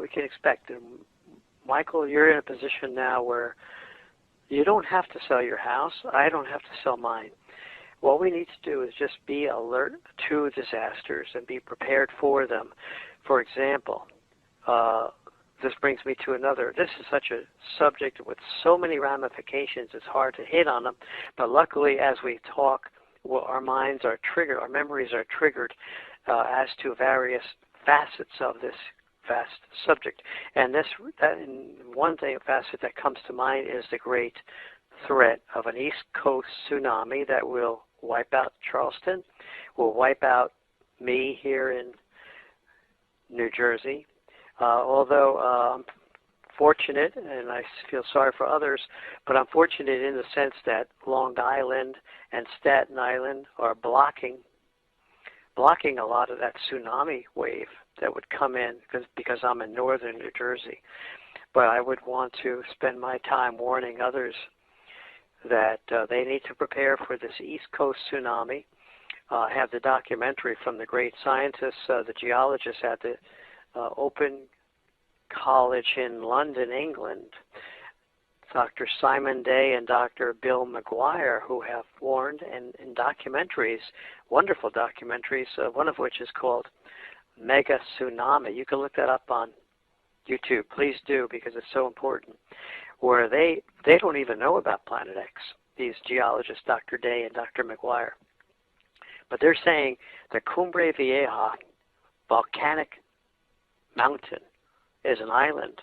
we can expect. And Michael, you're in a position now where you don't have to sell your house. I don't have to sell mine. What we need to do is just be alert to disasters and be prepared for them. For example, this brings me to another. This is such a subject with so many ramifications, it's hard to hit on them. But luckily, as we talk, well, our minds are triggered, our memories are triggered as to various facets of this vast subject. And one facet that comes to mind is the great threat of an East Coast tsunami that will wipe out Charleston, will wipe out me here in New Jersey. Although I'm fortunate, and I feel sorry for others, but I'm fortunate in the sense that Long Island and Staten Island are blocking a lot of that tsunami wave that would come in because I'm in northern New Jersey. But I would want to spend my time warning others that they need to prepare for this East Coast tsunami. I have the documentary from the great scientists, the geologists at the Open College in London, England, Dr. Simon Day and Dr. Bill McGuire, who have warned in documentaries, wonderful documentaries, one of which is called Mega Tsunami. You can look that up on YouTube. Please do, because it's so important. Where they don't even know about Planet X, these geologists, Dr. Day and Dr. McGuire. But they're saying the Cumbre Vieja volcanic mountain is an island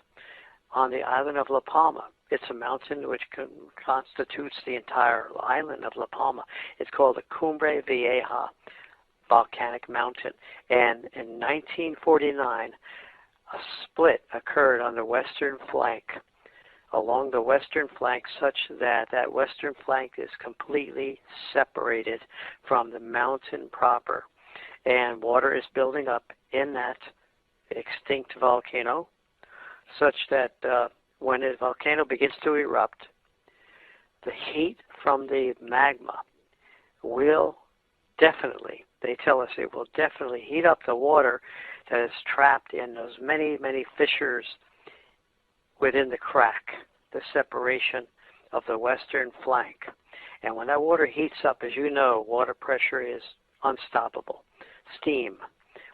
on the island of La Palma. It's a mountain which constitutes the entire island of La Palma. It's called the Cumbre Vieja volcanic mountain. And in 1949, a split occurred on the western flank, along the western flank, such that that western flank is completely separated from the mountain proper. And water is building up in that extinct volcano, such that when a volcano begins to erupt, the heat from the magma will definitely, they tell us it will definitely heat up the water that is trapped in those many, many fissures within the crack, the separation of the western flank. And when that water heats up, as you know, water pressure is unstoppable. Steam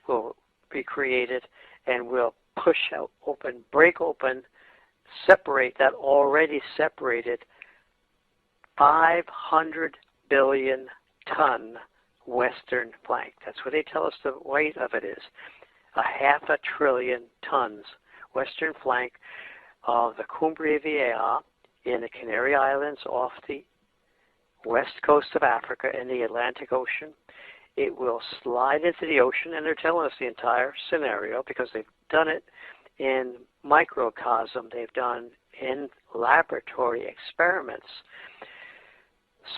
will be created and will push out, open, break open, separate that already separated 500 billion ton western flank. That's what they tell us the weight of it is. 500 billion tons western flank of the Cumbre Vieja in the Canary Islands off the west coast of Africa in the Atlantic Ocean. It will slide into the ocean, and they're telling us the entire scenario because they've done it in microcosm. They've done in laboratory experiments,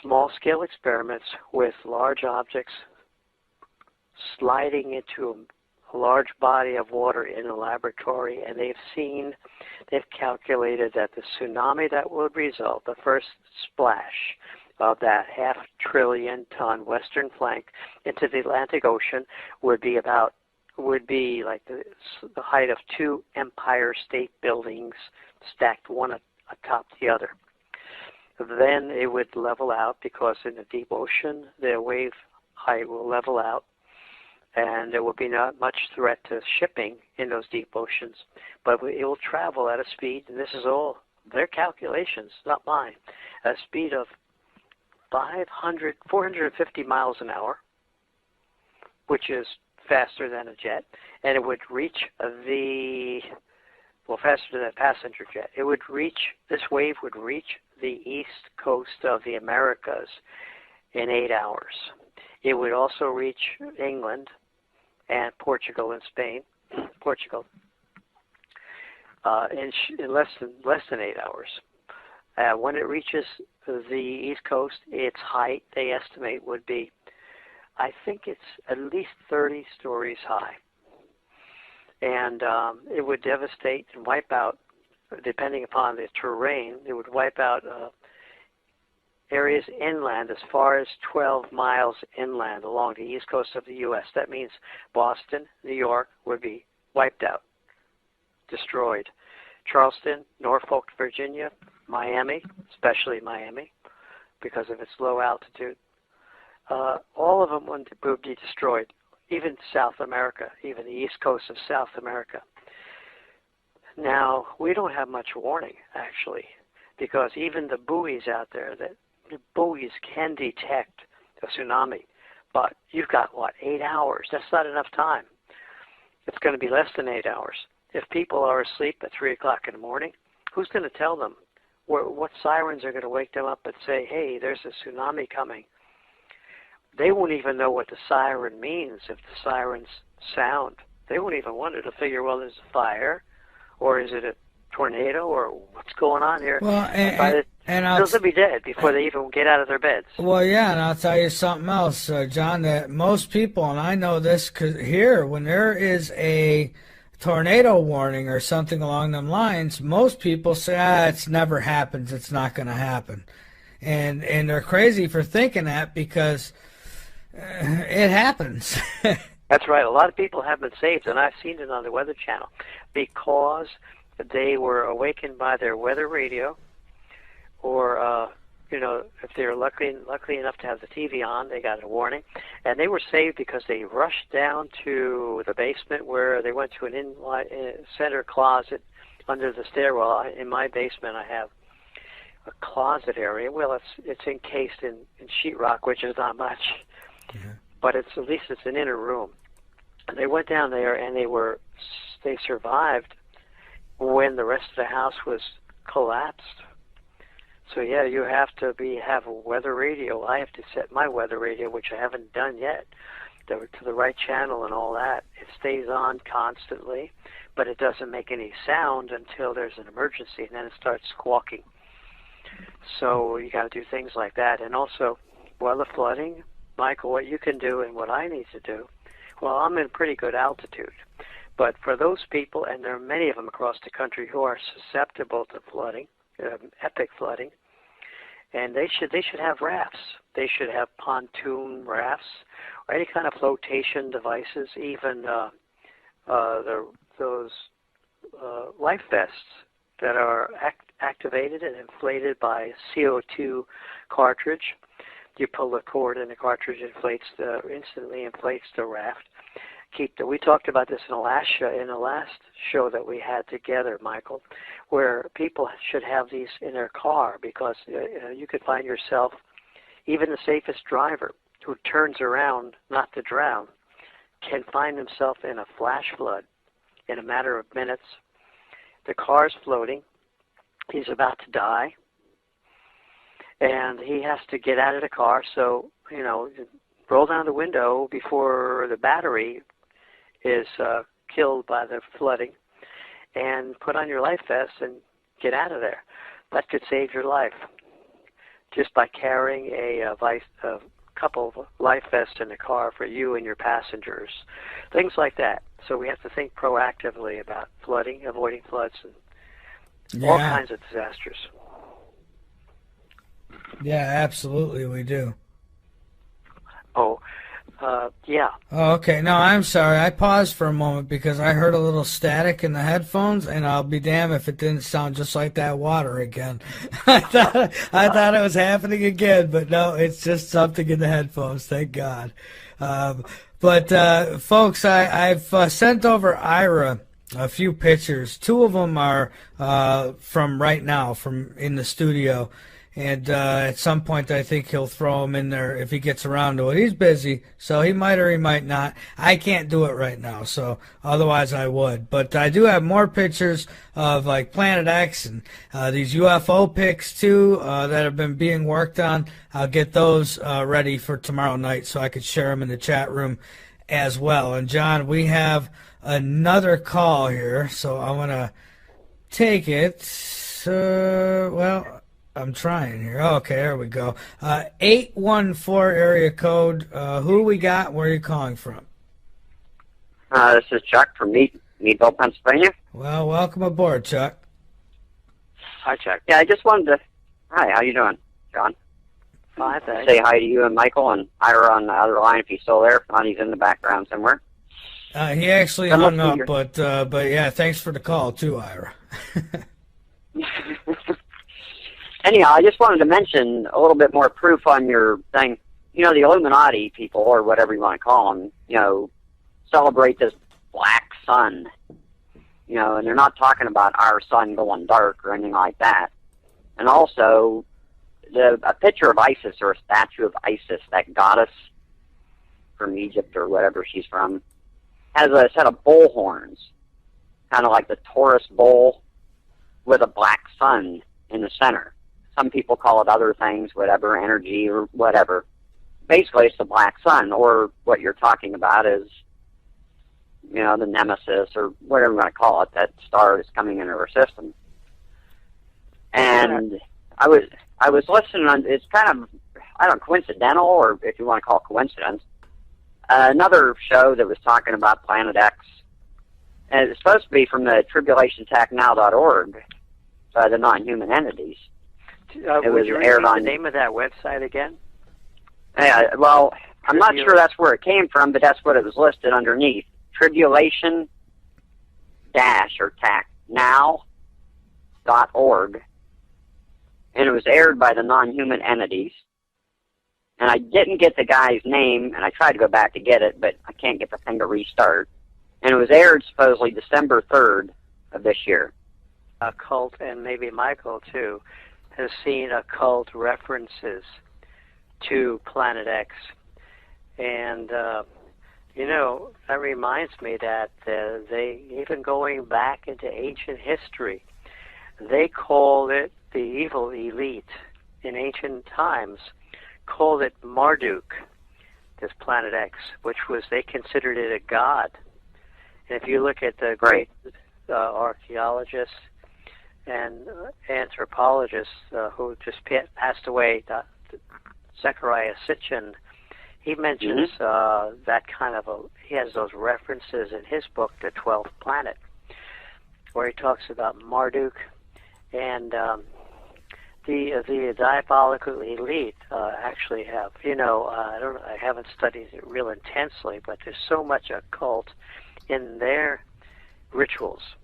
small-scale experiments with large objects sliding into a large body of water in a laboratory, and they've calculated that the tsunami that would result, the first splash of that 500 billion ton western flank into the Atlantic Ocean would be like the height of 2 Empire State Buildings stacked one atop the other. Then it would level out because in the deep ocean the wave height will level out, and there will be not much threat to shipping in those deep oceans, but it will travel at a speed, and this is all their calculations, not mine, at a speed of 450 miles an hour, which is faster than a jet, and it would reach faster than a passenger jet. This wave would reach the east coast of the Americas in 8 hours. It would also reach England and Portugal and Spain, in less than 8 hours. When it reaches the east coast, its height, they estimate, would be, I think it's at least 30 stories high. And it would devastate and wipe out, depending upon the terrain, it would wipe out areas inland as far as 12 miles inland along the east coast of the U.S. That means Boston, New York would be wiped out. destroyed. Charleston, Norfolk, Virginia, Miami, especially Miami, because of its low altitude. All of them would be destroyed, even South America, even the east coast of South America. Now, we don't have much warning, actually, because even the buoys out there, the buoys can detect a tsunami, but you've got, 8 hours? That's not enough time. It's going to be less than 8 hours. If people are asleep at 3 o'clock in the morning, who's going to tell them? What sirens are going to wake them up and say, hey, there's a tsunami coming? They won't even know what the siren means if the sirens sound. They won't even wonder to figure, well, there's a fire, or is it a tornado, or what's going on here? Well, they'll be dead before they even get out of their beds. Well, yeah, and I'll tell you something else, John, that most people, and I know this here, when there is a tornado warning or something along them lines, most people say, it never happens, it's not going to happen. And they're crazy for thinking that because it happens. That's right. A lot of people have been saved, and I've seen it on the Weather Channel, because they were awakened by their weather radio, or if they were lucky enough to have the TV on, they got a warning, and they were saved because they rushed down to the basement, where they went to an center closet under the stairwell. In my basement, I have a closet area. Well, it's encased in sheetrock, which is not much, but at least it's an inner room. And they went down there, and they survived when the rest of the house was collapsed. So yeah, you have to have a weather radio. I have to set my weather radio, which I haven't done yet, to the right channel and all that. It stays on constantly, but it doesn't make any sound until there's an emergency, and then it starts squawking. So you got to do things like that. And also, the flooding, Michael, what you can do and what I need to do, well, I'm in pretty good altitude. But for those people, and there are many of them across the country who are susceptible to flooding, epic flooding, and they should have rafts. They should have pontoon rafts or any kind of flotation devices, even those life vests that are activated and inflated by CO2 cartridge. You pull the cord and the cartridge instantly inflates the raft. We talked about this in the last show that we had together, Michael, where people should have these in their car, because you could find yourself, even the safest driver who turns around not to drown, can find himself in a flash flood in a matter of minutes. The car's floating. He's about to die, and he has to get out of the car. So, roll down the window before the battery is killed by the flooding, and put on your life vest and get out of there. That could save your life just by carrying a couple of life vests in the car for you and your passengers, things like that. So we have to think proactively about flooding, avoiding floods, and all kinds of disasters. Yeah, absolutely, we do. Yeah. Oh, okay. No, I'm sorry. I paused for a moment because I heard a little static in the headphones, and I'll be damned if it didn't sound just like that water again. I thought it was happening again, but no, it's just something in the headphones. Thank God. But folks, I've sent over Ira a few pictures. Two of them are from right now, from in the studio. And at some point, I think he'll throw them in there if he gets around to it. He's busy, so he might or he might not. I can't do it right now, so otherwise I would. But I do have more pictures of like Planet X and these UFO pics too that have been being worked on. I'll get those ready for tomorrow night so I could share them in the chat room as well. And John, we have another call here, so I want to take it. I'm trying here. Okay, there we go. 814 area code. Who we got? Where are you calling from? This is Chuck from Meadville, Pennsylvania. Well, welcome aboard, Chuck. Hi, Chuck. Yeah, I just wanted to... Hi, how you doing, John? Fine, thanks. Say hi to you and Michael and Ira on the other line if he's still there. If not, he's in the background somewhere. He actually hung up, but yeah, thanks for the call too, Ira. Anyhow, I just wanted to mention a little bit more proof on your thing. You know, the Illuminati people, or whatever you want to call them, you know, celebrate this black sun. You know, and they're not talking about our sun going dark or anything like that. And also, a picture of Isis, or a statue of Isis, that goddess from Egypt or whatever she's from, has a set of bull horns, kind of like the Taurus bull, with a black sun in the center. Some people call it other things, whatever, energy or whatever. Basically, it's the black sun, or what you're talking about is, you know, the nemesis, or whatever you want to call it, that star is coming into our system. And I was listening on, it's kind of, I don't know, coincidental, or if you want to call it coincidence, another show that was talking about Planet X, and it's supposed to be from the tribulationattacknow.org, the non-human entities. It was aired on the name of that website again? Yeah, well, I'm not sure that's where it came from, but that's what it was listed underneath. Tribulation or tack now.org, and it was aired by the non-human entities. And I didn't get the guy's name, and I tried to go back to get it, but I can't get the thing to restart. And it was aired supposedly December 3rd of this year. Occult, and maybe Michael too, has seen occult references to Planet X. And, you know, that reminds me that they, even going back into ancient history, they called it the evil elite in ancient times, called it Marduk, this Planet X, which was, they considered it a god. And if you look at the great archaeologists and anthropologists who just passed away, Zechariah Sitchin, he mentions that kind of he has those references in his book, The 12th Planet, where he talks about Marduk and the diabolical elite actually have, you know, I haven't studied it real intensely, but there's so much occult in their rituals,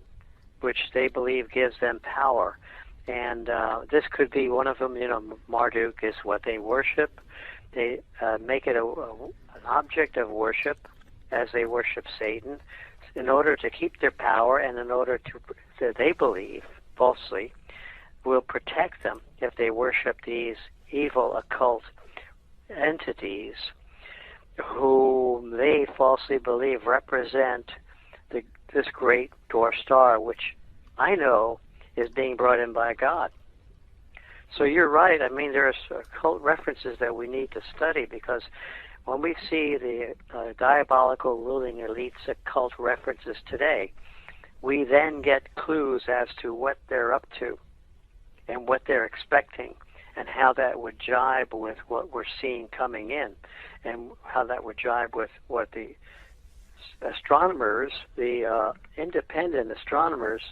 which they believe gives them power. And this could be one of them. You know, Marduk is what they worship. They make it an object of worship as they worship Satan in order to keep their power, and in order to they believe, falsely, will protect them if they worship these evil occult entities who they falsely believe represent this great dwarf star, which I know is being brought in by God. So you're right. I mean, there are occult references that we need to study, because when we see the diabolical ruling elites occult references today, we then get clues as to what they're up to and what they're expecting, and how that would jibe with what we're seeing coming in, and how that would jibe with what the astronomers, the independent astronomers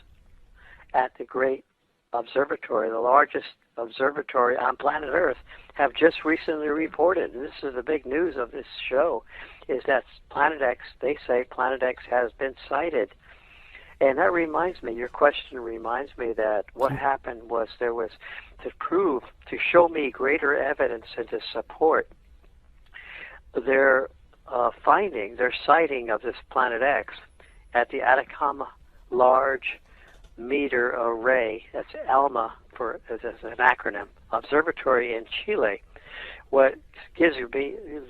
at the great observatory, the largest observatory on planet Earth, have just recently reported. And this is the big news of this show, is that Planet X, they say Planet X has been sighted. And that reminds me, your question reminds me that what happened was there was to show me greater evidence and to support their finding, their sighting of this Planet X at the Atacama Large Meter Array, that's ALMA as an acronym, observatory in Chile. What gives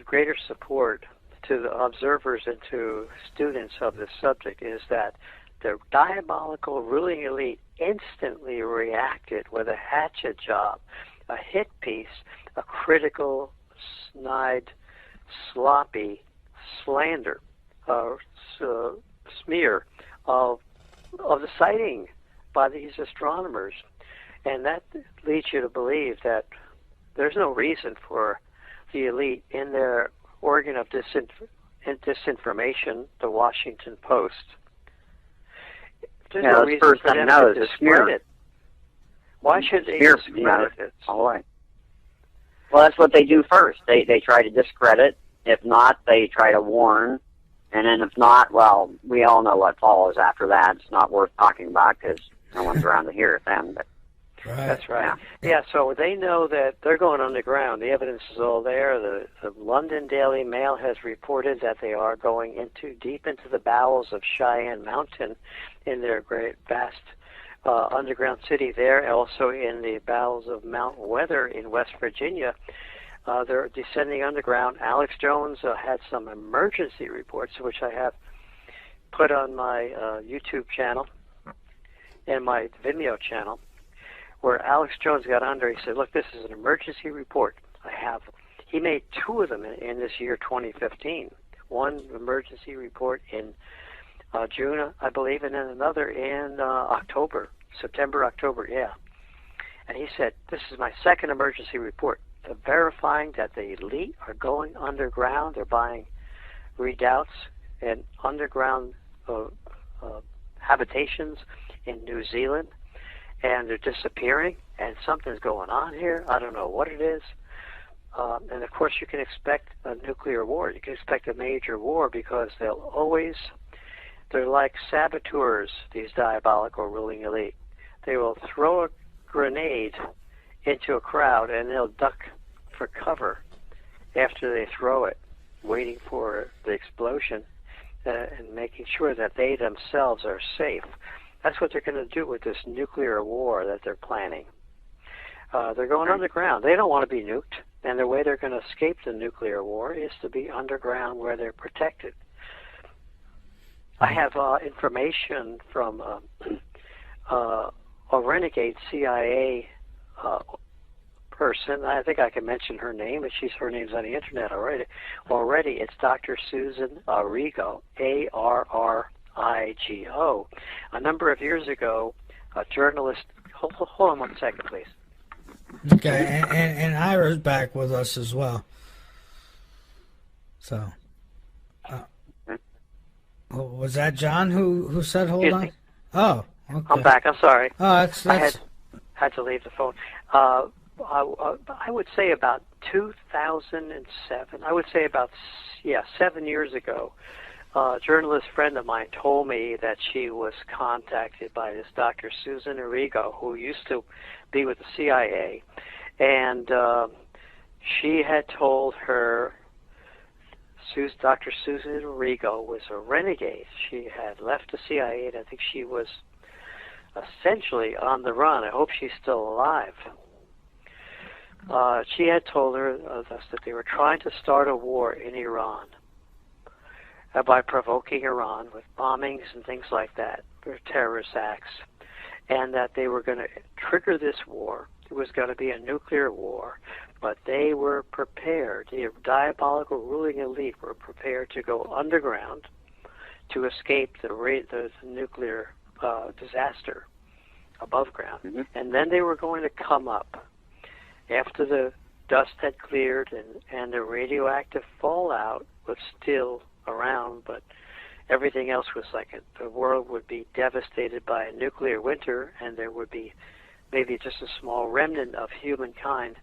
greater support to the observers and to students of this subject is that the diabolical ruling elite instantly reacted with a hatchet job, a hit piece, a critical, snide, sloppy slander, smear of the sighting by these astronomers. And that leads you to believe that there's no reason for the elite in their organ of disinformation, the Washington Post. There's no reason for them to discredit it. Why should they discredit it? All right. Well, that's what they do first. They try to discredit. If not, they try to warn. And then if not, well, we all know what follows after that. It's not worth talking about because no one's around to hear it then. But Right. That's right. Yeah, so they know that they're going underground. The evidence is all there. The London Daily Mail has reported that they are going deep into the bowels of Cheyenne Mountain in their great, vast underground city there, and also in the bowels of Mount Weather in West Virginia. They're descending underground. Alex Jones had some emergency reports, which I have put on my YouTube channel and my Vimeo channel, where Alex Jones got under. He said, look, this is an emergency report. He made two of them in this year, 2015. One emergency report in June, I believe, and then another in September, October, yeah. And he said, this is my second emergency report. They're verifying that the elite are going underground. They're buying redoubts and underground habitations in New Zealand, and they're disappearing, and something's going on here. I don't know what it is. And, of course, you can expect a nuclear war. You can expect a major war because they're like saboteurs, these diabolical ruling elite. They will throw a grenade into a crowd, and they'll duck for cover after they throw it, waiting for the explosion and making sure that they themselves are safe. That's what they're going to do with this nuclear war that they're planning. They're going underground. They don't want to be nuked, and the way they're going to escape the nuclear war is to be underground where they're protected. I have information from a renegade CIA person. I think I can mention her name, and her name's on the internet already. It's Dr. Susan Arrigo, Arrigo. A number of years ago, a journalist. Hold on 1 second, please. Okay, and Ira's back with us as well. So, was that John who said hold on? Oh, okay. I'm back. I'm sorry. Oh, that's... I had to leave the phone. I would say about 2007. I would say about 7 years ago. A journalist friend of mine told me that she was contacted by this Dr. Susan Arrigo, who used to be with the CIA, and she had told her Dr. Susan Arrigo was a renegade. She had left the CIA, and I think she was essentially on the run. I hope she's still alive. She had told her that they were trying to start a war in Iran by provoking Iran with bombings and things like that, for terrorist acts, and that they were going to trigger this war. It was going to be a nuclear war, but they were prepared. The diabolical ruling elite were prepared to go underground to escape the nuclear disaster above ground. Mm-hmm. And then they were going to come up after the dust had cleared and the radioactive fallout was still around, but everything else was the world would be devastated by a nuclear winter, and there would be maybe just a small remnant of humankind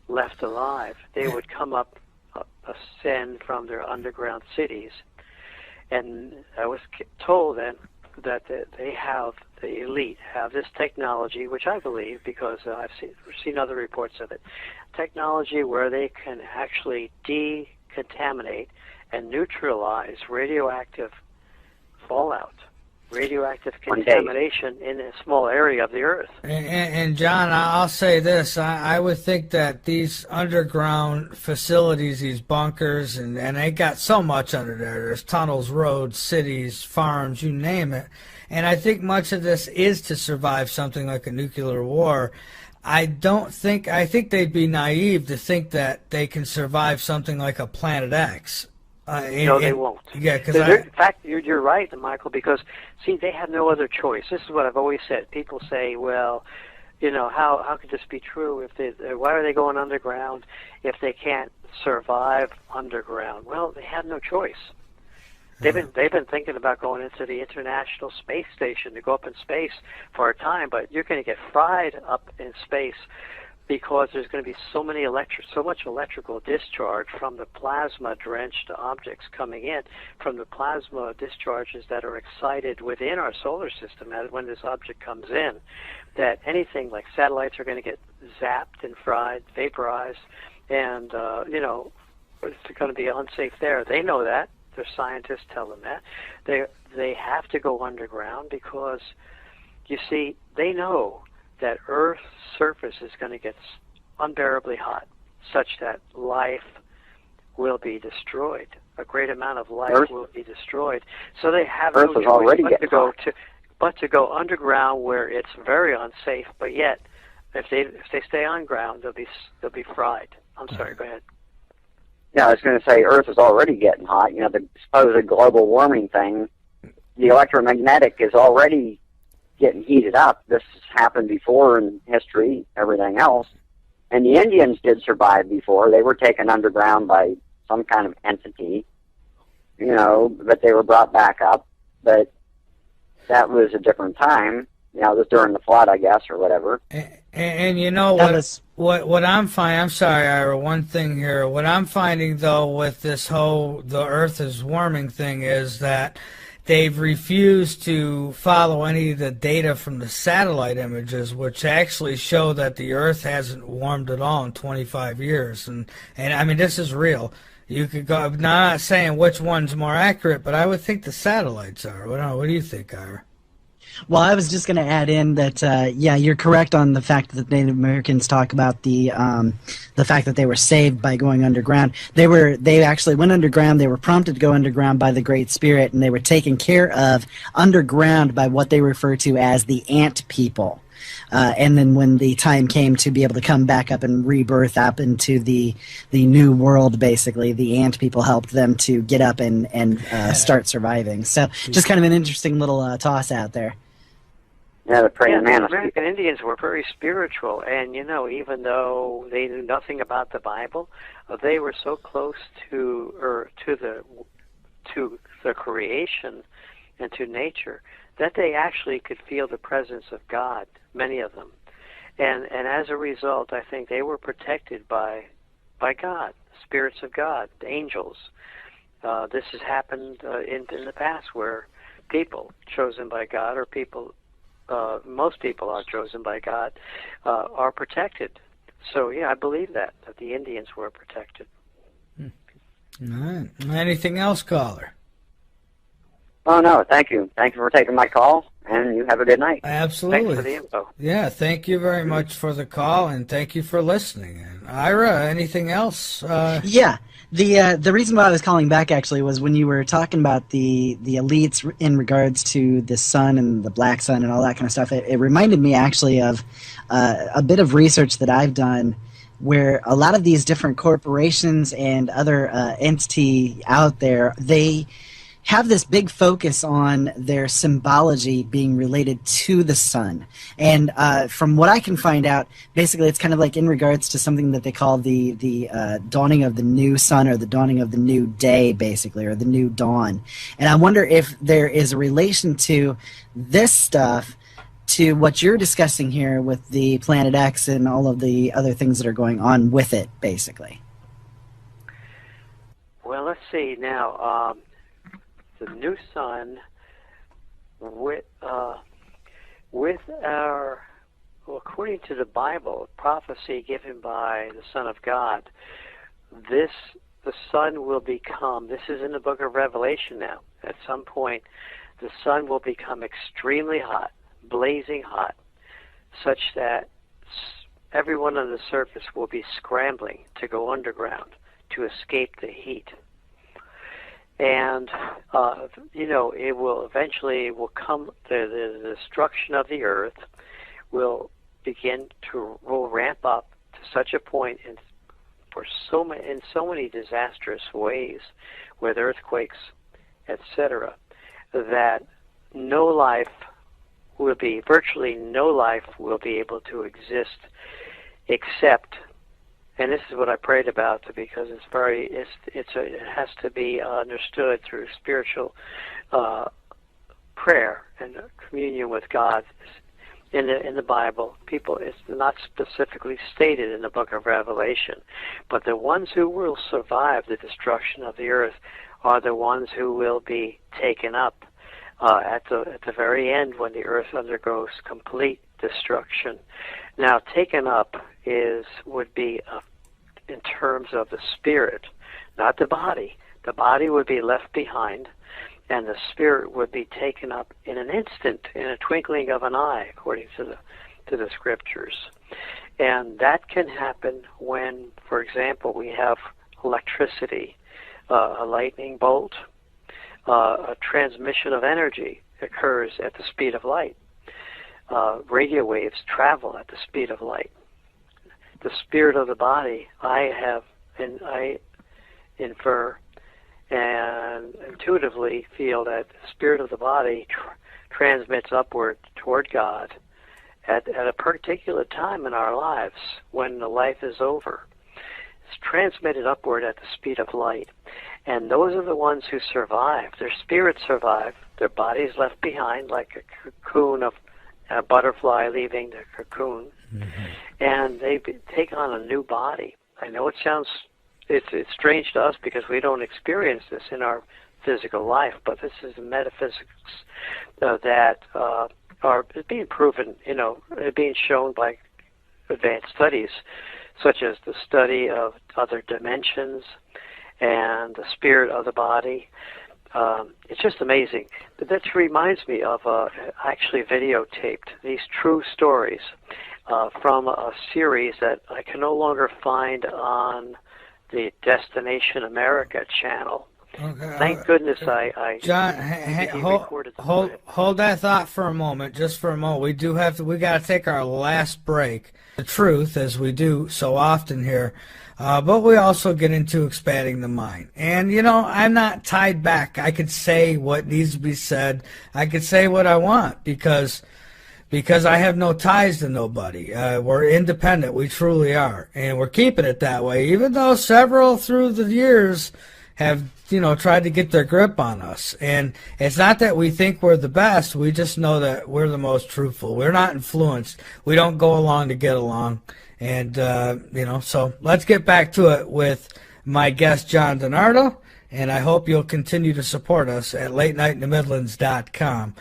left alive. They would come up, ascend from their underground cities. And I was told then that the elite have this technology, which I believe because I've seen other reports of it, technology where they can actually decontaminate and neutralize radioactive fallout, radioactive contamination in a small area of the earth. And John, I'll say this. I would think that these underground facilities, these bunkers, and they got so much under there. There's tunnels, roads, cities, farms, you name it. And I think much of this is to survive something like a nuclear war. I think they'd be naive to think that they can survive something like a Planet X. No, they won't. Yeah, because in fact, you're right, Michael. Because see, they have no other choice. This is what I've always said. People say, "Well, how could this be true? Why are they going underground if they can't survive underground?" Well, they have no choice. They've been thinking about going into the International Space Station to go up in space for a time, but you're going to get fried up in space. because there's going to be so much electrical discharge from the plasma-drenched objects coming in, from the plasma discharges that are excited within our solar system when this object comes in, that anything like satellites are going to get zapped and fried, vaporized, and it's going to be unsafe there. They know that. Their scientists tell them that. They have to go underground because, you see, they know that Earth's surface is going to get unbearably hot, such that life will be destroyed. A great amount of life will be destroyed. So they have no choice but to go underground where it's very unsafe. But yet, if they stay on ground, they'll be fried. I'm sorry. Go ahead. Yeah, I was going to say Earth is already getting hot. The supposed global warming thing, the electromagnetic is already getting heated up. This has happened before in history, everything else. And the Indians did survive before. They were taken underground by some kind of entity, but they were brought back up. But that was a different time. It was during the flood, I guess, or whatever. And what I'm finding, I'm sorry, Ira, one thing here. What I'm finding, though, with this whole the Earth is warming thing is that they've refused to follow any of the data from the satellite images, which actually show that the Earth hasn't warmed at all in 25 years. And I mean, this is real. You could go, I'm not saying which one's more accurate, but I would think the satellites are. What do you think, Ira? Well, I was just going to add in that, you're correct on the fact that Native Americans talk about the fact that they were saved by going underground. They actually went underground. They were prompted to go underground by the Great Spirit, and they were taken care of underground by what they refer to as the ant people. And then when the time came to be able to come back up and rebirth up into the new world, basically, the ant people helped them to get up and start surviving. So just kind of an interesting little toss out there. Yeah, the American Indians were very spiritual, and even though they knew nothing about the Bible, they were so close to the creation and to nature that they actually could feel the presence of God, many of them. And as a result, I think they were protected by God, spirits of God, angels. This has happened in the past where people chosen by God, or most people are chosen by God, are protected. So, yeah, I believe that the Indians were protected. All right. Anything else, caller? Oh, no, thank you. Thank you for taking my call, and you have a good night. Absolutely. Thanks for the info. Yeah, thank you very much for the call, and thank you for listening. And Ira, anything else? Yeah. The reason why I was calling back actually was when you were talking about the elites in regards to the sun and the black sun and all that kind of stuff. It reminded me actually of a bit of research that I've done where a lot of these different corporations and other entity out there, they have this big focus on their symbology being related to the sun. And from what I can find out, basically it's kind of like in regards to something that they call the dawning of the new sun, or the dawning of the new day, basically, or the new dawn. And I wonder if there is a relation to this stuff to what you're discussing here with the Planet X and all of the other things that are going on with it, basically. Well, let's see now. The new sun, according to the Bible, prophecy given by the Son of God, the sun will become, this is in the book of Revelation now, at some point, the sun will become extremely hot, blazing hot, such that everyone on the surface will be scrambling to go underground to escape the heat. And, it will eventually come, the destruction of the earth will ramp up to such a point in so many disastrous ways, with earthquakes, etc., that virtually no life will be able to exist except, and this is what I prayed about, because it has to be understood through spiritual prayer and communion with God, in the Bible. People, it's not specifically stated in the book of Revelation, but the ones who will survive the destruction of the earth are the ones who will be taken up at the very end when the earth undergoes complete destruction. Now, taken up would be in terms of the spirit, not the body. The body would be left behind, and the spirit would be taken up in an instant, in a twinkling of an eye, according to the scriptures. And that can happen when, for example, we have electricity, a lightning bolt, a transmission of energy occurs at the speed of light. Radio waves travel at the speed of light. The spirit of the body, I infer and intuitively feel that the spirit of the body transmits upward toward God at a particular time in our lives when the life is over. It's transmitted upward at the speed of light. And those are the ones who survive. Their spirits survive. Their body is left behind like a cocoon of a butterfly leaving the cocoon. Mm-hmm. And they take on a new body. I know it sounds, it's strange to us because we don't experience this in our physical life, but this is the metaphysics that are being proven, being shown by advanced studies, such as the study of other dimensions and the spirit of the body. It's just amazing. But that reminds me of actually videotaped these true stories from a series that I can no longer find on the Destination America channel. Okay, Thank goodness I John, hold that thought for a moment, just for a moment. We got to take our last break. The truth, as we do so often here, but we also get into expanding the mind. And I'm not tied back. I could say what needs to be said. I could say what I want because I have no ties to nobody. We're independent. We truly are, and we're keeping it that way. Even though several through the years have tried to get their grip on us. And it's not that we think we're the best. We just know that we're the most truthful. We're not influenced. We don't go along to get along. And, so let's get back to it with my guest, John DiNardo. And I hope you'll continue to support us at LateNightInTheMidlands.com.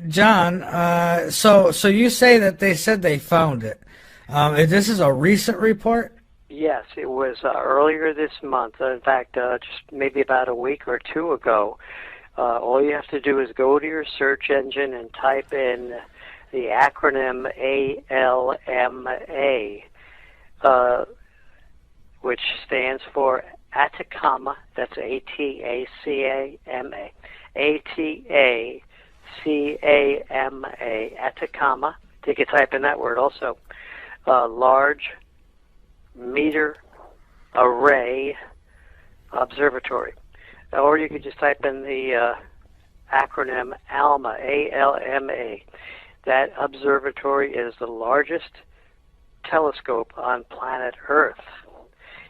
John, so you say that they said they found it. This is a recent report? Yes, it was earlier this month. In fact, just maybe about a week or two ago. All you have to do is go to your search engine and type in the acronym ALMA, which stands for Atacama. That's ATACAMA. ATACAMA. Atacama. You can type in that word also. Large Meter Array Observatory. Or you could just type in the acronym ALMA, A-L-M-A. That observatory is the largest telescope on planet Earth.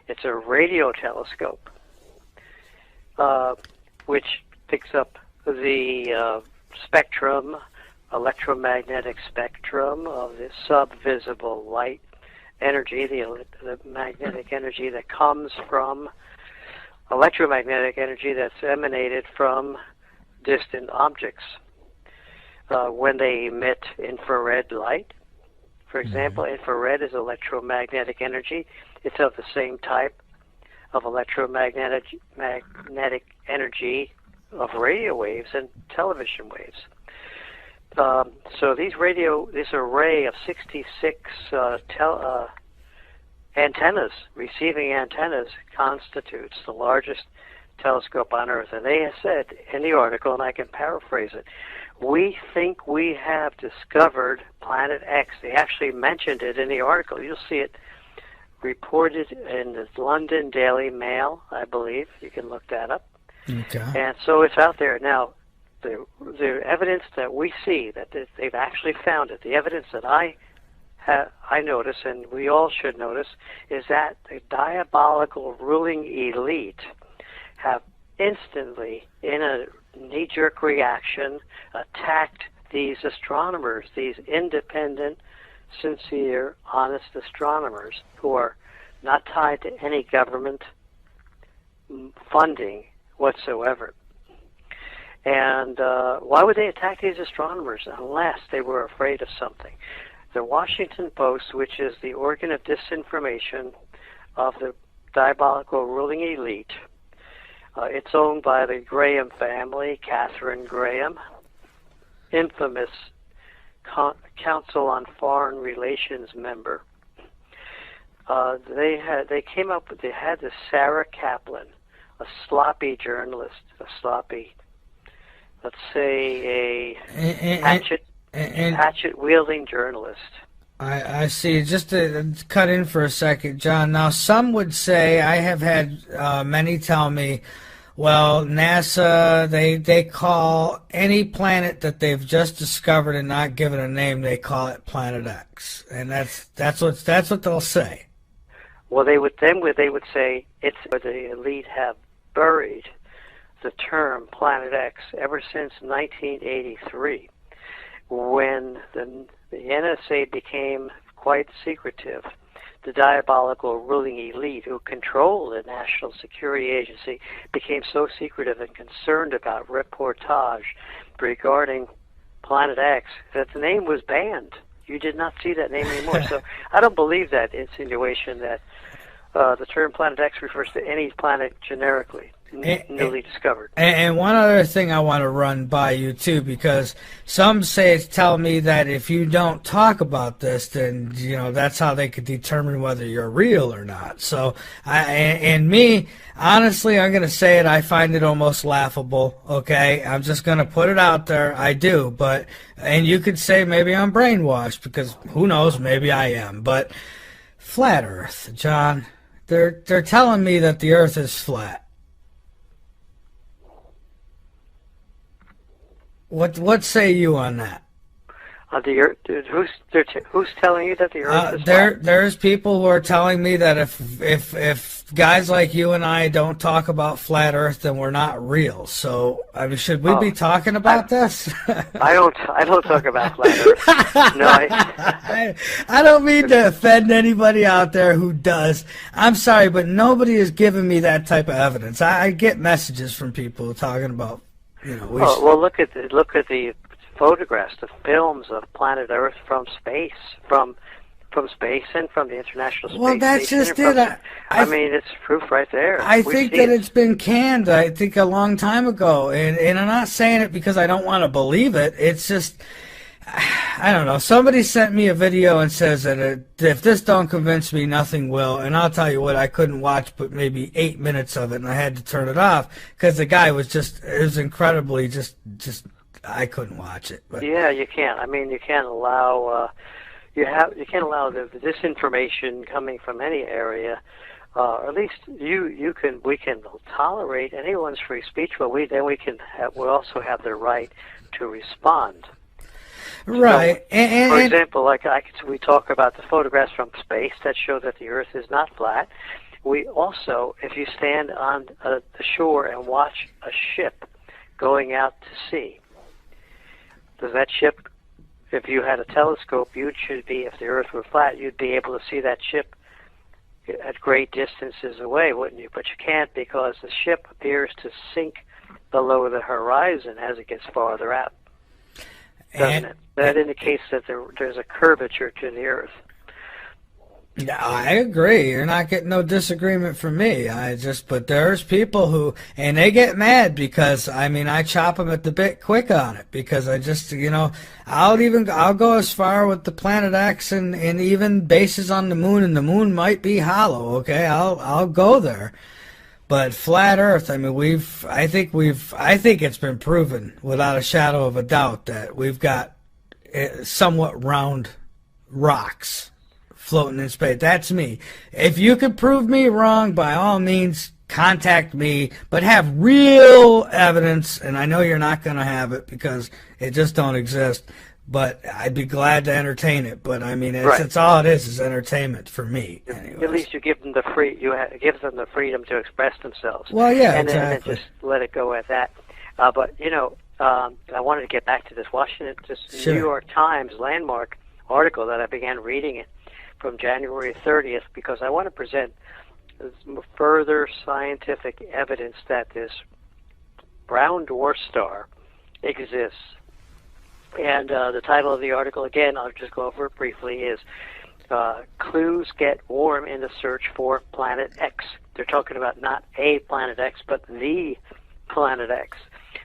It's a radio telescope, which picks up the spectrum, electromagnetic spectrum of the subvisible light energy, the magnetic energy that comes from electromagnetic energy that's emanated from distant objects. When they emit infrared light, for example, infrared is electromagnetic energy. It's of the same type of electromagnetic energy of radio waves and television waves. So this array of 66 antennas, receiving antennas, constitutes the largest telescope on Earth. And they have said in the article, and I can paraphrase it, we think we have discovered Planet X. They actually mentioned it in the article. You'll see it reported in the London Daily Mail, I believe. You can look that up. Okay. And so it's out there. Now, the evidence that we see, that they've actually found it, the evidence that I notice, and we all should notice, is that the diabolical ruling elite have instantly, in a knee-jerk reaction, attacked these astronomers, these independent, sincere, honest astronomers who are not tied to any government funding whatsoever. And why would they attack these astronomers unless they were afraid of something? The Washington Post, which is the organ of disinformation of the diabolical ruling elite, it's owned by the Graham family, Catherine Graham, infamous Council on Foreign Relations member. They had this Sarah Kaplan, a sloppy journalist, let's say a hatchet-wielding journalist. I see. Just to cut in for a second, John. Now, some would say, I have had many tell me, well, NASA, they call any planet that they've just discovered and not given a name, they call it Planet X, and that's what they'll say. Well, they would say it's where the elite have buried the term Planet X ever since 1983, when the NSA became quite secretive. The diabolical ruling elite who control the National Security Agency became so secretive and concerned about reportage regarding Planet X that the name was banned. You did not see that name anymore. So I don't believe that insinuation that the term Planet X refers to any planet generically, newly discovered. And one other thing I want to run by you, too, because some tell me that if you don't talk about this, then, that's how they could determine whether you're real or not. So, honestly, I'm going to say it, I find it almost laughable, okay? I'm just going to put it out there. I do, and you could say maybe I'm brainwashed, because who knows, maybe I am. But flat Earth, John, they're telling me that the Earth is flat. What say you on that? The Earth, who's telling you that the Earth is flat? There's people who are telling me that if guys like you and I don't talk about flat Earth, then we're not real. So, should we be talking about this? I don't talk about flat Earth. No, I don't mean to offend anybody out there who does. I'm sorry, but nobody has given me that type of evidence. I get messages from people talking about. Well, look at the photographs, the films of planet Earth from space, from space and from the International Space Station. Well, that's just it. It's proof right there. I think that it's been canned. I think a long time ago, and I'm not saying it because I don't want to believe it. It's just, I don't know. Somebody sent me a video and says that if this don't convince me, nothing will. And I'll tell you what, I couldn't watch but maybe 8 minutes of it, and I had to turn it off because the guy was it was incredibly just I couldn't watch it. But. Yeah, you can't. You can't allow you can't allow the disinformation coming from any area. At least we can tolerate anyone's free speech, but we also have the right to respond. Right. So, for example, we talk about the photographs from space that show that the Earth is not flat. We also, if you stand on the shore and watch a ship going out to sea, does that ship, if you had a telescope, if the Earth were flat, you'd be able to see that ship at great distances away, wouldn't you? But you can't, because the ship appears to sink below the horizon as it gets farther out. Doesn't it? That indicates that there's a curvature to the Earth. Yeah, I agree. You're not getting no disagreement from me. But there's people who, and they get mad because, I chop them at the bit quick on it because I'll go as far with the Planet X and even bases on the moon, and the moon might be hollow, okay? I'll go there. But flat Earth, I think it's been proven without a shadow of a doubt that we've got somewhat round rocks floating in space. That's me. If you could prove me wrong, by all means, contact me, but have real evidence, and I know you're not going to have it because it just don't exist, but I'd be glad to entertain it. But it's all it is entertainment for me. Anyways. At least you give them give them the freedom to express themselves. Well, yeah, and exactly. then just let it go at that. But I wanted to get back to this Sure. New York Times landmark article that I began reading it from January 30th because I want to present further scientific evidence that this brown dwarf star exists. And the title of the article, again, I'll just go over it briefly, is Clues Get Warm in the Search for Planet X. They're talking about not a Planet X, but the Planet X,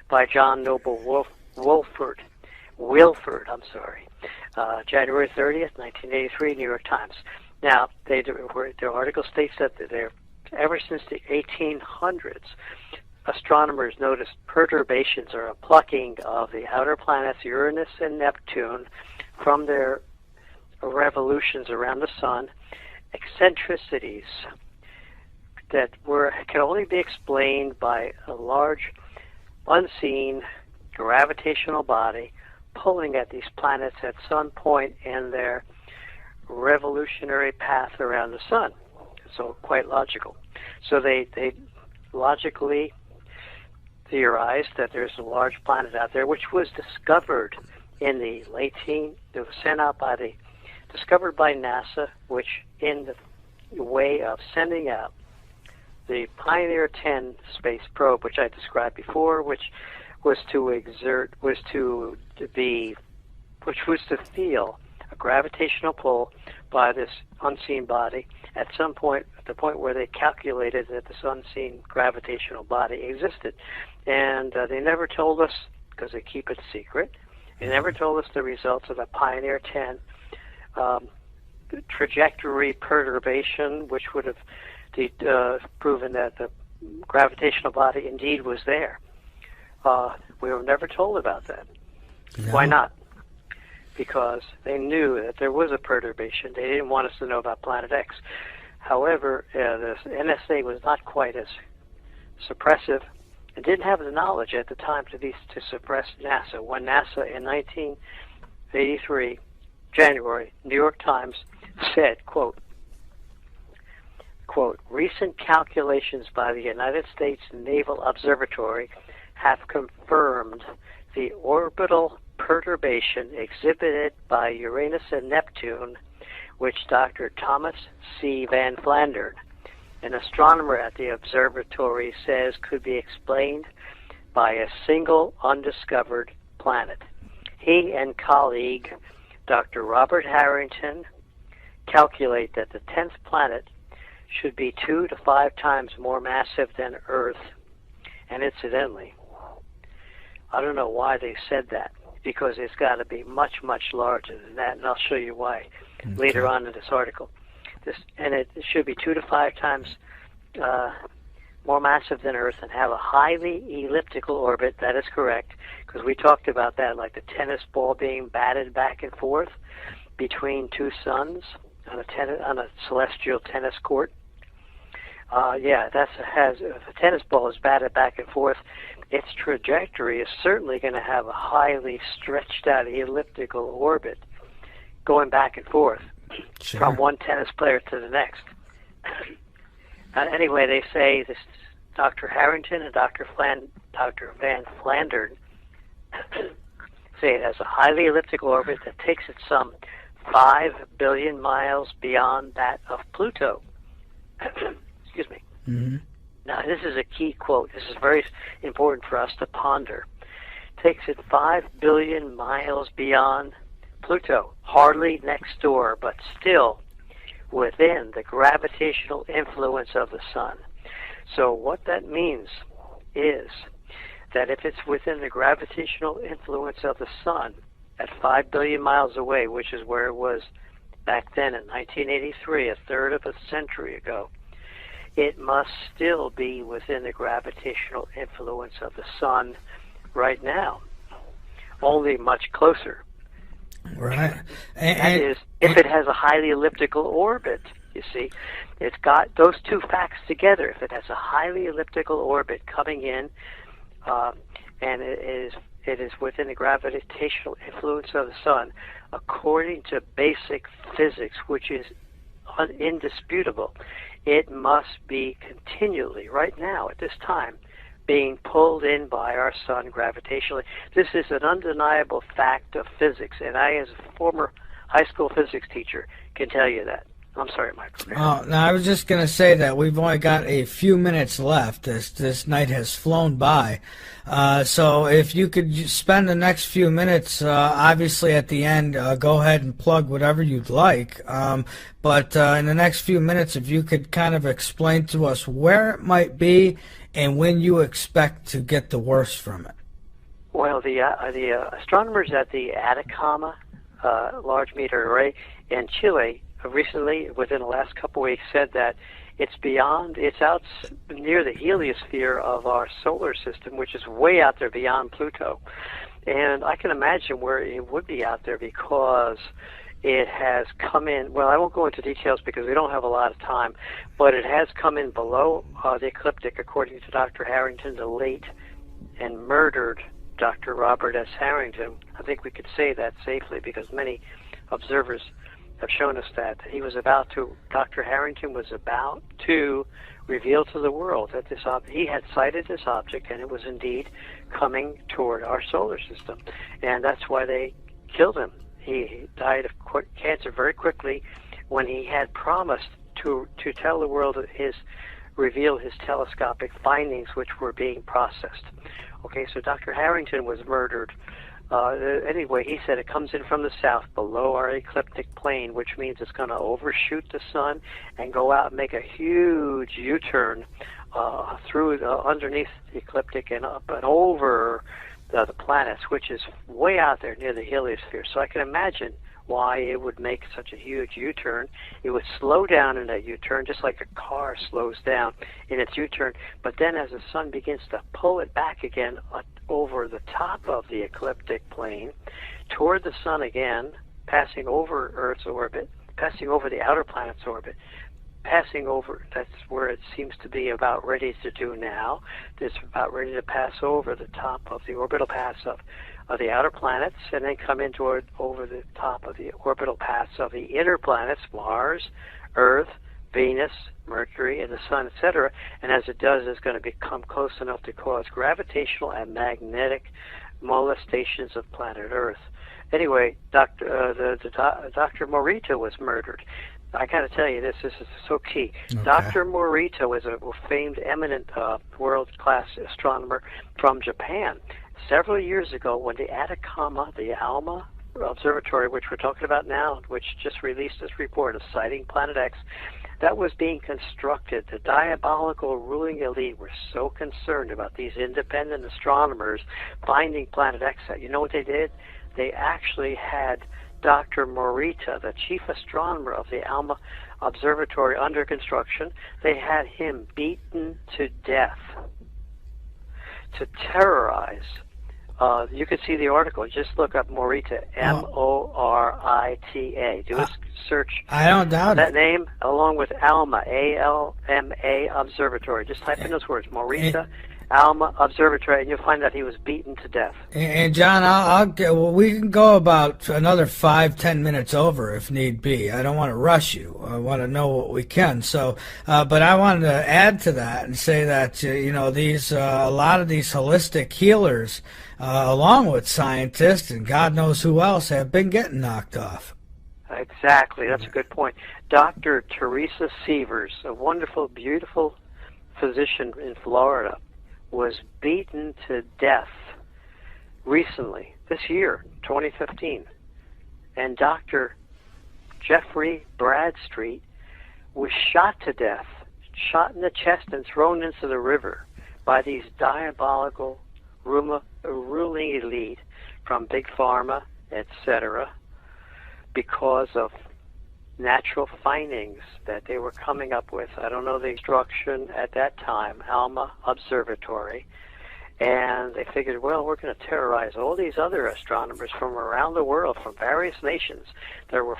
by John Noble Wilford, January 30th, 1983, New York Times. Now, their article states that ever since the 1800s, astronomers noticed perturbations or a plucking of the outer planets Uranus and Neptune from their revolutions around the sun, eccentricities that can only be explained by a large, unseen gravitational body pulling at these planets at some point in their revolutionary path around the sun. So quite logical. So they logically theorized that there's a large planet out there, which was discovered in the discovered by NASA, which in the way of sending out the Pioneer 10 space probe, which I described before, which was to feel a gravitational pull by this unseen body at some point, at the point where they calculated that this unseen gravitational body existed. And they never told us, because they keep it secret, they never told us the results of the Pioneer 10 trajectory perturbation, which would have proven that the gravitational body indeed was there. We were never told about that. No. Why not? Because they knew that there was a perturbation. They didn't want us to know about Planet X. However, the NSA was not quite as suppressive and didn't have the knowledge at the time to suppress NASA. When NASA in 1983, January, New York Times said, quote, recent calculations by the United States Naval Observatory have confirmed the orbital perturbation exhibited by Uranus and Neptune, which Dr. Thomas C. Van Flandern, an astronomer at the observatory, says could be explained by a single undiscovered planet. He and colleague Dr. Robert Harrington calculate that the 10th planet should be 2 to 5 times more massive than Earth. And incidentally, I don't know why they said that, because it's got to be much, much larger than that, and I'll show you why later on in this article. It should be 2 to 5 times more massive than Earth and have a highly elliptical orbit. That is correct, because we talked about that, like the tennis ball being batted back and forth between two suns on a celestial tennis court. If a tennis ball is batted back and forth, its trajectory is certainly going to have a highly stretched out elliptical orbit going back and forth from one tennis player to the next. Anyway, they say this Dr. Harrington and Dr. Van Flandern say it has a highly elliptical orbit that takes it some 5 billion miles beyond that of Pluto. Excuse me. Mm-hmm. Now, this is a key quote. This is very important for us to ponder. Takes it 5 billion miles beyond Pluto, hardly next door, but still within the gravitational influence of the sun. So what that means is that if it's within the gravitational influence of the sun at 5 billion miles away, which is where it was back then in 1983, a third of a century ago, it must still be within the gravitational influence of the sun right now, only much closer. Right. That is, if it has a highly elliptical orbit, you see. It's got those two facts together. If it has a highly elliptical orbit coming in, and it is within the gravitational influence of the sun, according to basic physics, which is indisputable, it must be continually, right now, at this time, being pulled in by our sun gravitationally. This is an undeniable fact of physics, and I, as a former high school physics teacher, can tell you that. I'm sorry, Michael. Oh, now I was just going to say that we've only got a few minutes left. This night has flown by. So if you could spend the next few minutes, obviously at the end, go ahead and plug whatever you'd like. But in the next few minutes, if you could kind of explain to us where it might be and when you expect to get the worst from it. Well, the astronomers at the Atacama Large Meteor Array in Chile recently, within the last couple weeks, said that it's out near the heliosphere of our solar system, which is way out there beyond Pluto. And I can imagine where it would be out there because it has come in, well, I won't go into details because we don't have a lot of time, but it has come in below the ecliptic, according to Dr. Harrington, the late and murdered Dr. Robert S. Harrington. I think we could say that safely because many observers have shown us that Dr. Harrington was about to reveal to the world that he had sighted this object, and it was indeed coming toward our solar system. And that's why they killed him. He died of cancer very quickly when he had promised to tell the world reveal his telescopic findings, which were being processed. Okay, so Dr. Harrington was murdered. Anyway, he said it comes in from the south below our ecliptic plane, which means it's going to overshoot the sun and go out and make a huge U-turn through underneath the ecliptic and up and over the planets, which is way out there near the heliosphere. So I can imagine why it would make such a huge U-turn. It would slow down in that U-turn, just like a car slows down in its U-turn. But then as the sun begins to pull it back again over the top of the ecliptic plane, toward the sun again, passing over Earth's orbit, passing over the outer planet's orbit, passing over, that's where it seems to be about ready to do now. It's about ready to pass over the top of the orbital paths of the outer planets, and then come in over the top of the orbital paths of the inner planets, Mars, Earth, Venus, Mercury, and the Sun, etc. And as it does, it's going to become close enough to cause gravitational and magnetic molestations of planet Earth. Anyway, Dr. Morita was murdered. I got to tell you this is so key. Okay. Dr. Morita was a famed, eminent world-class astronomer from Japan. Several years ago, when the Atacama, the ALMA observatory, which we're talking about now, which just released this report of sighting Planet X, that was being constructed. The diabolical ruling elite were so concerned about these independent astronomers finding Planet X that, you know what they did? They actually had Dr. Morita, the chief astronomer of the ALMA observatory under construction, they had him beaten to death to terrorize. You can see the article. Just look up Morita, M-O-R-I-T-A. Do a search. I don't doubt that it. name, along with ALMA, A-L-M-A Observatory. Just type in those words, Morita, ALMA Observatory, and you'll find that he was beaten to death. And John, we can go about another 5-10 minutes over if need be. I don't want to rush you. I want to know what we can. So, but I wanted to add to that and say that these a lot of these holistic healers, along with scientists and God knows who else, have been getting knocked off. Exactly, that's a good point. Dr. Teresa Sievers, a wonderful, beautiful physician in Florida, was beaten to death recently, this year, 2015. And Dr. Jeffrey Bradstreet was shot to death, shot in the chest and thrown into the river by these diabolical ruling elite from Big Pharma, etc., because of natural findings that they were coming up with. I don't know the instruction at that time, ALMA Observatory, and they figured, well, we're going to terrorize all these other astronomers from around the world, from various nations that were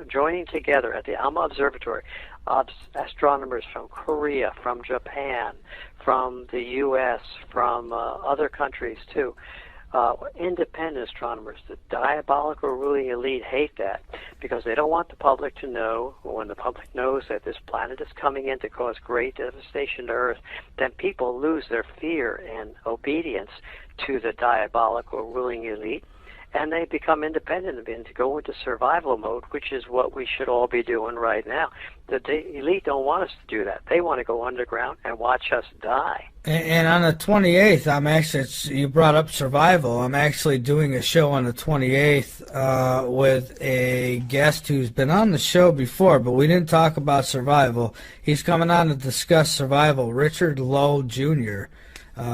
joining together at the ALMA Observatory, astronomers from Korea, from Japan, from the U.S., from other countries too, Independent astronomers, the diabolical ruling elite, hate that because they don't want the public to know. When the public knows that this planet is coming in to cause great devastation to Earth, then people lose their fear and obedience to the diabolical ruling elite, and they become independent and begin to go into survival mode, which is what we should all be doing right now. The elite don't want us to do that. They want to go underground and watch us die. And on the 28th, I'm actually, you brought up survival. I'm actually doing a show on the 28th with a guest who's been on the show before, but we didn't talk about survival. He's coming on to discuss survival, Richard Lowe Jr.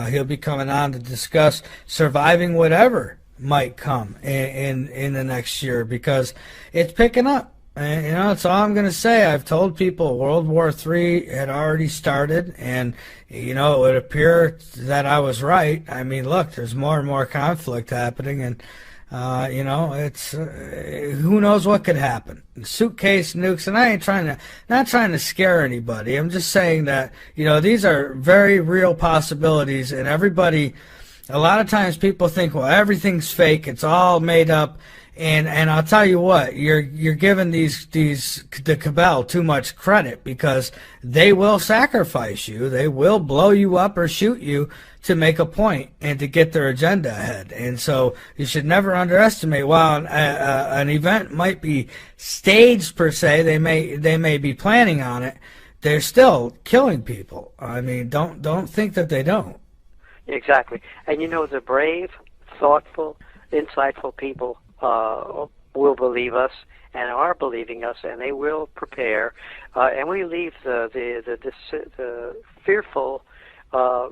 He'll be coming on to discuss surviving whatever might come in the next year, because it's picking up. And, you know, that's all I'm going to say. I've told people World War III had already started, and, you know, it would appear that I was right. I mean, look, there's more and more conflict happening, and, you know, it's, who knows what could happen. Suitcase nukes, and I ain't not trying to scare anybody. I'm just saying that, you know, these are very real possibilities, and everybody, a lot of times people think, well, everything's fake, it's all made up. And I'll tell you what, you're giving the cabal too much credit, because they will sacrifice you, they will blow you up or shoot you to make a point and to get their agenda ahead. And so you should never underestimate. While an event might be staged per se, they may be planning on it, they're still killing people. I mean, don't think that they don't. Exactly. And you know, the brave, thoughtful, insightful people will believe us and are believing us, and they will prepare. And we leave the fearful, the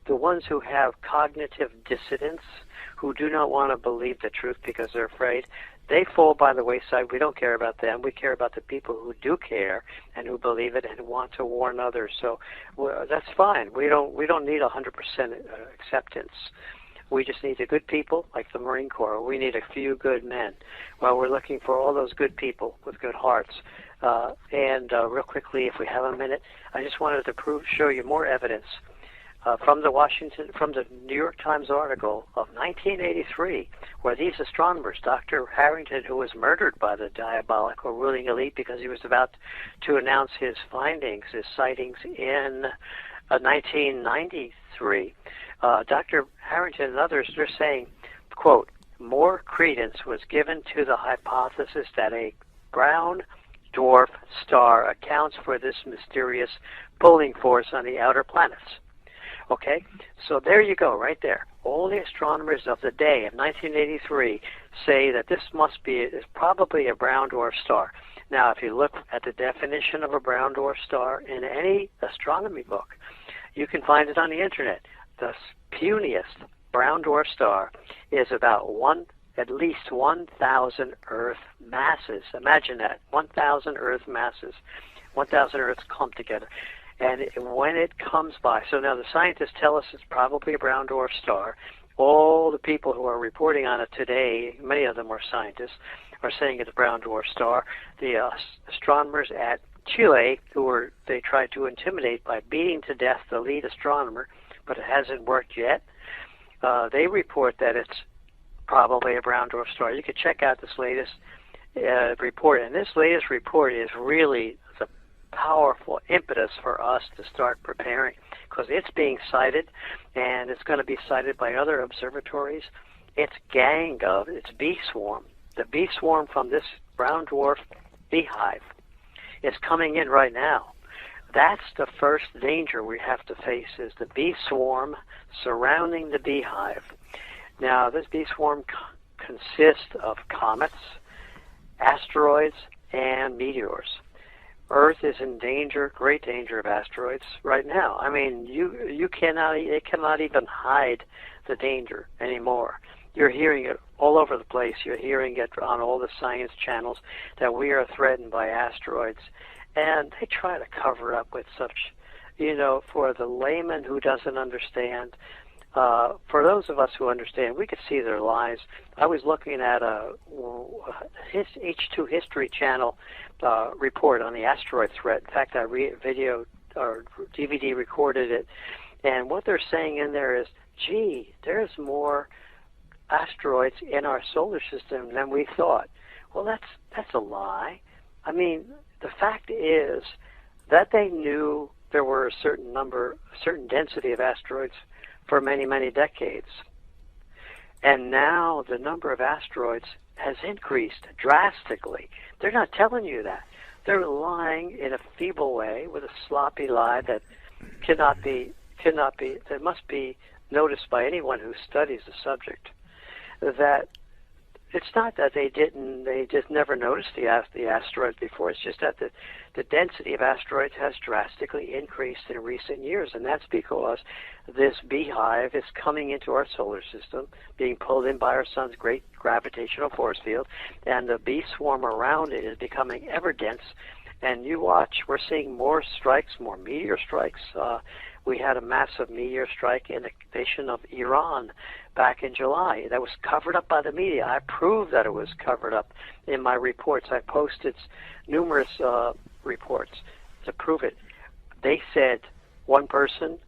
ones who have cognitive dissonance, who do not want to believe the truth because they're afraid. They fall by the wayside. We don't care about them. We care about the people who do care and who believe it and want to warn others. So that's fine. We don't need 100% acceptance. We just need the good people, like the Marine Corps. We need a few good men. Well, we're looking for all those good people with good hearts. And real quickly, if we have a minute, I just wanted to show you more evidence from the New York Times article of 1983, where these astronomers, Dr. Harrington, who was murdered by the diabolical ruling elite because he was about to announce his findings, his sightings in 1993, Dr. Harrington and others are saying, quote, more credence was given to the hypothesis that a brown dwarf star accounts for this mysterious pulling force on the outer planets. Okay, so there you go, right there. All the astronomers of the day of 1983 say that this is probably a brown dwarf star. Now, if you look at the definition of a brown dwarf star in any astronomy book, you can find it on the internet. The puniest brown dwarf star is about at least 1,000 Earth masses. Imagine that, 1,000 Earth masses, 1,000 Earths clumped together. And when it comes by, so now the scientists tell us it's probably a brown dwarf star. All the people who are reporting on it today, many of them are scientists, are saying it's a brown dwarf star. The astronomers at Chile, they tried to intimidate by beating to death the lead astronomer, but it hasn't worked yet. They report that it's probably a brown dwarf star. You can check out this latest report, and this latest report is really the powerful impetus for us to start preparing, because it's being cited, and it's going to be cited by other observatories. It's bee swarm. The bee swarm from this brown dwarf beehive is coming in right now. That's the first danger we have to face, is the bee swarm surrounding the beehive. Now, this bee swarm consists of comets, asteroids, and meteors. Earth is in danger, great danger of asteroids right now. I mean, it cannot even hide the danger anymore. You're hearing it all over the place. You're hearing it on all the science channels that we are threatened by asteroids. And they try to cover up with such, for the layman who doesn't understand. For those of us who understand, we could see their lies. I was looking at a H2 History Channel report on the asteroid threat. In fact, I video or DVD recorded it. And what they're saying in there is, gee, there's more asteroids in our solar system than we thought. Well, that's a lie. I mean, the fact is that they knew there were a certain density of asteroids for many, many decades. And now the number of asteroids has increased drastically. They're not telling you that. They're lying in a feeble way with a sloppy lie that that must be noticed by anyone who studies the subject. That it's not that they just never noticed the asteroids before. It's just that the density of asteroids has drastically increased in recent years, and that's because this beehive is coming into our solar system, being pulled in by our sun's great gravitational force field, and the bee swarm around it is becoming ever dense. And you watch, we're seeing more strikes, more meteor strikes. We had a massive meteor strike in the nation of Iran back in July. That was covered up by the media. I proved that it was covered up in my reports. I posted numerous reports to prove it. They said, one person,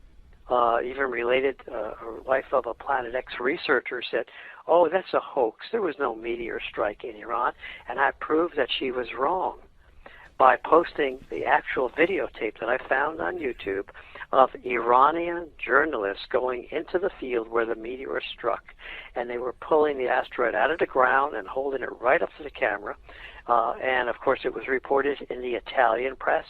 even related, a wife of a Planet X researcher, said, "Oh, that's a hoax. There was no meteor strike in Iran." And I proved that she was wrong by posting the actual videotape that I found on YouTube of Iranian journalists going into the field where the meteor struck, and they were pulling the asteroid out of the ground and holding it right up to the camera. And of course it was reported in the Italian press,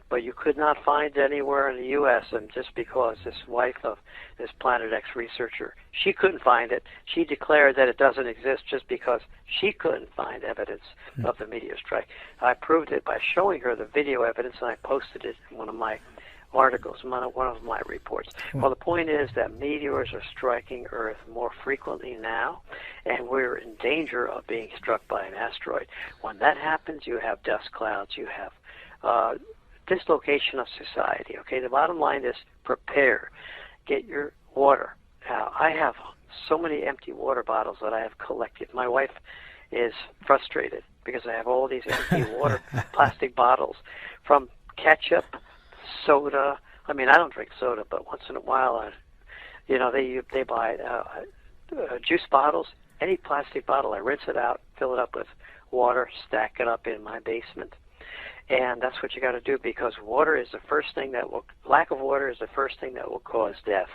but you could not find it anywhere in the U.S. And just because this wife of this Planet X researcher, she couldn't find it, she declared that it doesn't exist just because she couldn't find evidence of the meteor strike. I proved it by showing her the video evidence, and I posted it in one of my articles, one of my reports. Well, the point is that meteors are striking Earth more frequently now, and we're in danger of being struck by an asteroid. When that happens, you have dust clouds, you have dislocation of society. Okay, the bottom line is prepare. Get your water. Now, I have so many empty water bottles that I have collected. My wife is frustrated because I have all these empty plastic bottles, from ketchup, soda. I mean, I don't drink soda, but once in a while, they buy juice bottles. Any plastic bottle, I rinse it out, fill it up with water, stack it up in my basement. And that's what you got to do, because lack of water is the first thing that will cause death.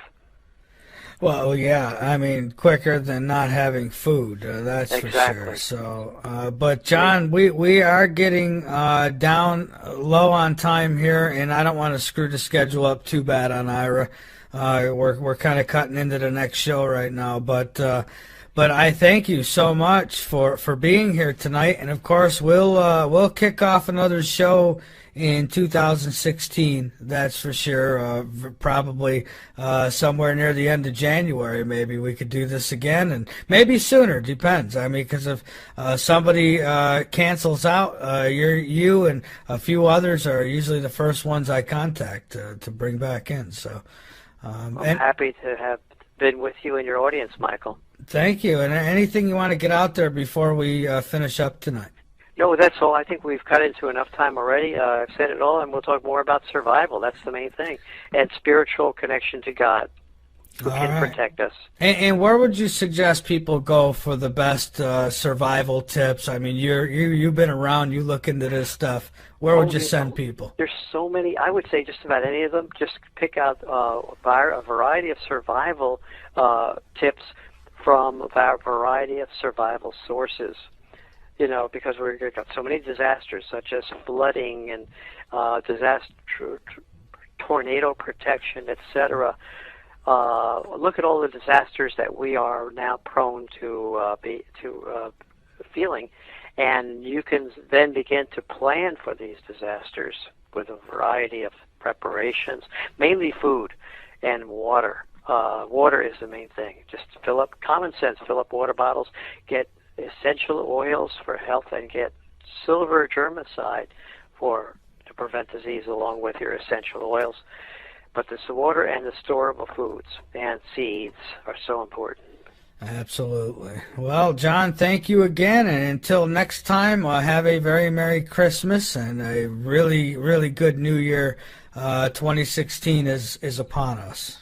Well, yeah, I mean, quicker than not having food, that's exactly. for sure. So, but John, we are getting down low on time here, and I don't want to screw the schedule up too bad on Ira. We're kind of cutting into the next show right now, but I thank you so much for being here tonight, and of course we'll kick off another show in 2016. That's for sure. Probably somewhere near the end of January, maybe we could do this again, and maybe sooner. Depends. I mean, because if somebody cancels out, you and a few others are usually the first ones I contact to bring back in. So I'm happy to have been with you and your audience, Michael. Thank you. And anything you want to get out there before we finish up tonight? No, that's all. I think we've cut into enough time already. I've said it all, and we'll talk more about survival. That's the main thing. And spiritual connection to God, who can protect us. And where would you suggest people go for the best survival tips? I mean, you've been around, you look into this stuff. Where would you send people? There's so many. I would say just about any of them. Just pick out a variety of survival tips from a variety of survival sources. Because we've got so many disasters, such as flooding and tornado protection, etc. Look at all the disasters that we are now prone to feeling, and you can then begin to plan for these disasters with a variety of preparations, mainly food and water. Water is the main thing. Just fill up water bottles, get essential oils for health, and get silver germicide to prevent disease along with your essential oils. But the water and the storable foods and seeds are so important. Absolutely. Well, John, thank you again, and until next time, have a very Merry Christmas and a really, really good New Year. 2016 is upon us.